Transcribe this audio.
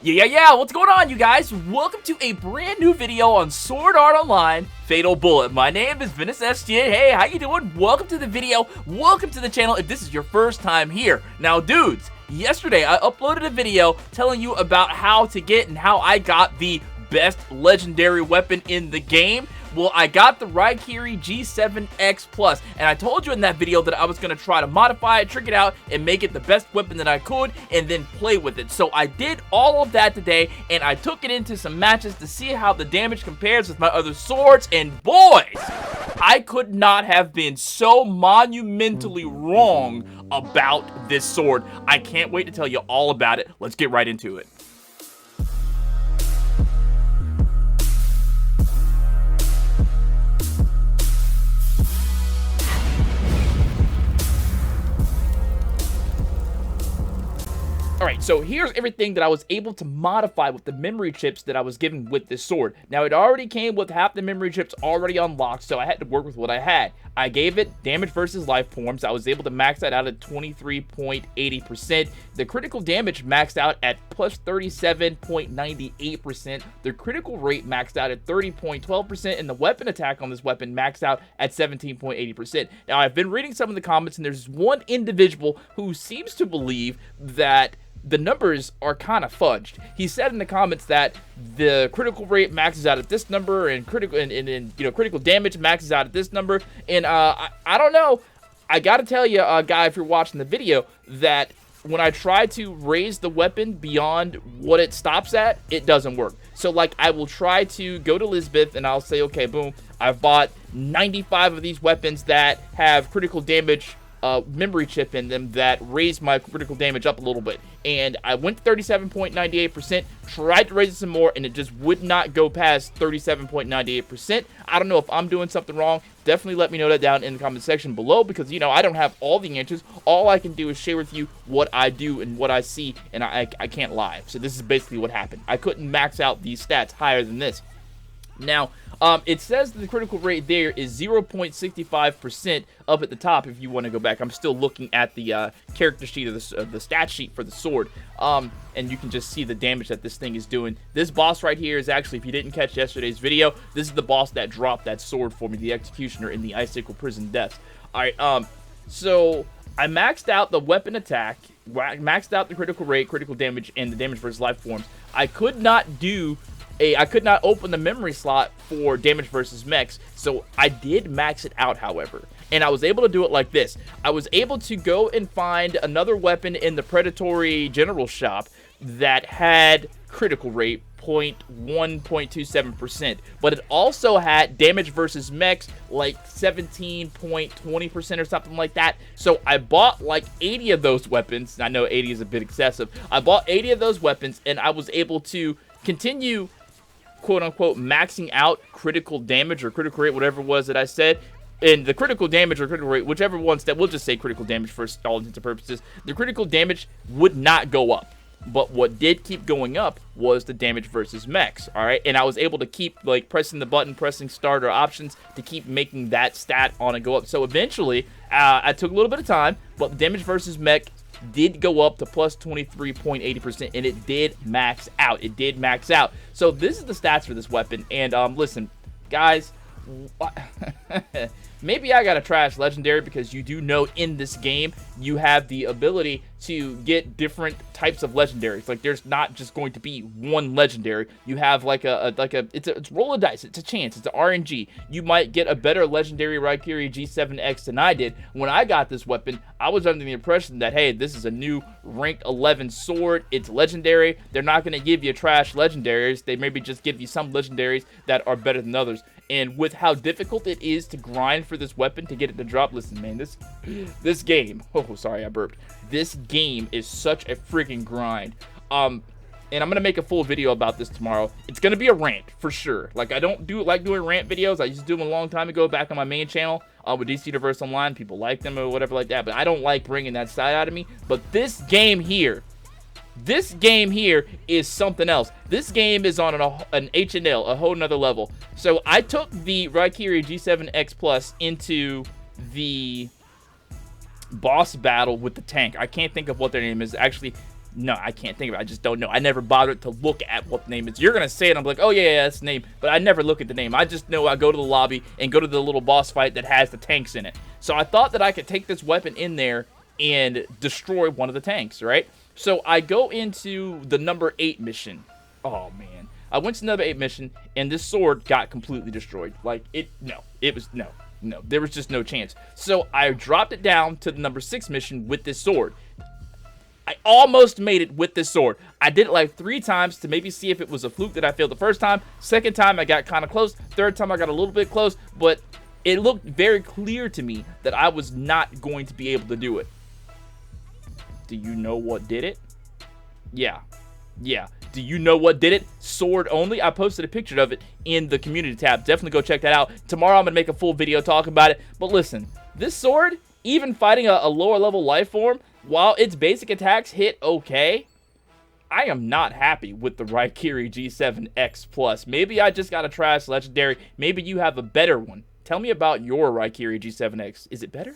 Yeah, what's going on, you guys? Welcome to a brand new video on Sword Art Online Fatal Bullet. My name is Ventus SG. Hey, how you doing? Welcome to the video. Welcome to the channel if this is your first time here. Now, dudes, yesterday I uploaded a video telling you about how to get and how I got the best legendary weapon in the game. Well, I got the Raikiri G7X Plus, and I told you in that video that I was going to try to modify it, trick it out, and make it the best weapon that I could, and then play with it. So I did all of that today, and I took it into some matches to see how the damage compares with my other swords, and boys, I could not have been so monumentally wrong about this sword. I can't wait to tell you all about it. Let's get right into it. Alright, so here's everything that I was able to modify with the memory chips that I was given with this sword. Now, it already came with half the memory chips already unlocked, so I had to work with what I had. I gave it damage versus life forms. I was able to max that out at 23.80%. The critical damage maxed out at plus 37.98%. The critical rate maxed out at 30.12%, and the weapon attack on this weapon maxed out at 17.80%. Now, I've been reading some of the comments, and there's one individual who seems to believe that the numbers are kind of fudged. He said in the comments that the critical rate maxes out at this number, and critical damage maxes out at this number. And I don't know. I gotta tell you, guy, if you're watching the video, that when I try to raise the weapon beyond what it stops at, it doesn't work. So, like, I will try to go to Lisbeth, and I'll say, okay, boom, I've bought 95 of these weapons that have critical damage memory chip in them that raised my critical damage up a little bit, and I went to 37.98%, tried to raise it some more, and it just would not go past 37.98%. I don't know if I'm doing something wrong. Definitely let me know that down in the comment section below, because, you know, I don't have all the answers. All I can do is share with you what I do and what I see, and I can't lie. So this is basically what happened. I couldn't max out these stats higher than this. Now, it says that the critical rate there is 0.65% up at the top if you want to go back. I'm still looking at the character sheet of the stat sheet for the sword, and you can just see the damage that this thing is doing. This boss right here is actually, if you didn't catch yesterday's video, this is the boss that dropped that sword for me, the Executioner in the Icicle Prison Deaths. Alright, so I maxed out the weapon attack, maxed out the critical rate, critical damage, and the damage versus life forms. I could not open the memory slot for damage versus mechs, so I did max it out, however. And I was able to do it like this. I was able to go and find another weapon in the Predatory General Shop that had critical rate 0.27%, but it also had damage versus mechs like 17.20% or something like that. So I bought like 80 of those weapons. I know 80 is a bit excessive. I bought 80 of those weapons, and I was able to continue, quote-unquote, maxing out critical damage or critical rate, whatever it was that I said. And the critical damage or critical rate, whichever one's that, we'll just say critical damage for all intents and purposes, the critical damage would not go up. But what did keep going up was the damage versus mechs, alright? And I was able to keep, like, pressing the button, pressing start or options to keep making that stat on and go up. So eventually, I took a little bit of time, but the damage versus mech did go up to plus 23.80%, and it did max out. It did max out. So this is the stats for this weapon, and listen, guys, maybe I got a trash legendary, because you do know in this game you have the ability to get different types of legendaries. Like, there's not just going to be one legendary. You have like it's roll of dice. It's a chance. It's an RNG. You might get a better legendary Raikiri G7X than I did. When I got this weapon, I was under the impression that, hey, this is a new rank 11 sword. It's legendary. They're not going to give you trash legendaries. They maybe just give you some legendaries that are better than others. And with how difficult it is to grind for this weapon to get it to drop, listen, man, this game, oh, sorry, I burped. This game is such a freaking grind. And I'm going to make a full video about this tomorrow. It's going to be a rant, for sure. Like, I don't like doing rant videos. I used to do them a long time ago back on my main channel with DC Universe Online. People like them or whatever like that. But I don't like bringing that side out of me. But this game here is something else. This game is on an H&L, a whole nother level. So I took the Raikiri G7X Plus into the boss battle with the tank. I can't think of what their name is. Actually, No, I can't think of it. I just don't know. I never bothered to look at what the name is. You're going to say it, I'm like, oh, yeah, that's the name. But I never look at the name. I just know I go to the lobby and go to the little boss fight that has the tanks in it. So I thought that I could take this weapon in there and destroy one of the tanks, right? So I go into the number 8 mission. Oh, man. I went to number 8 mission, and this sword got completely destroyed. Like, no. There was just no chance. So I dropped it down to the number 6 mission with this sword. I almost made it with this sword. I did it like 3 times to maybe see if it was a fluke that I failed the first time. Second time, I got kind of close. Third time, I got a little bit close. But it looked very clear to me that I was not going to be able to do it. Do you know what did it? Yeah. Do you know what did it? Sword only. I posted a picture of it in the community tab. Definitely go check that out. Tomorrow I'm going to make a full video talking about it. But listen, this sword, even fighting a lower level life form, while its basic attacks hit okay, I am not happy with the Raikiri G7X+. Maybe I just got a trash legendary. Maybe you have a better one. Tell me about your Raikiri G7X. Is it better?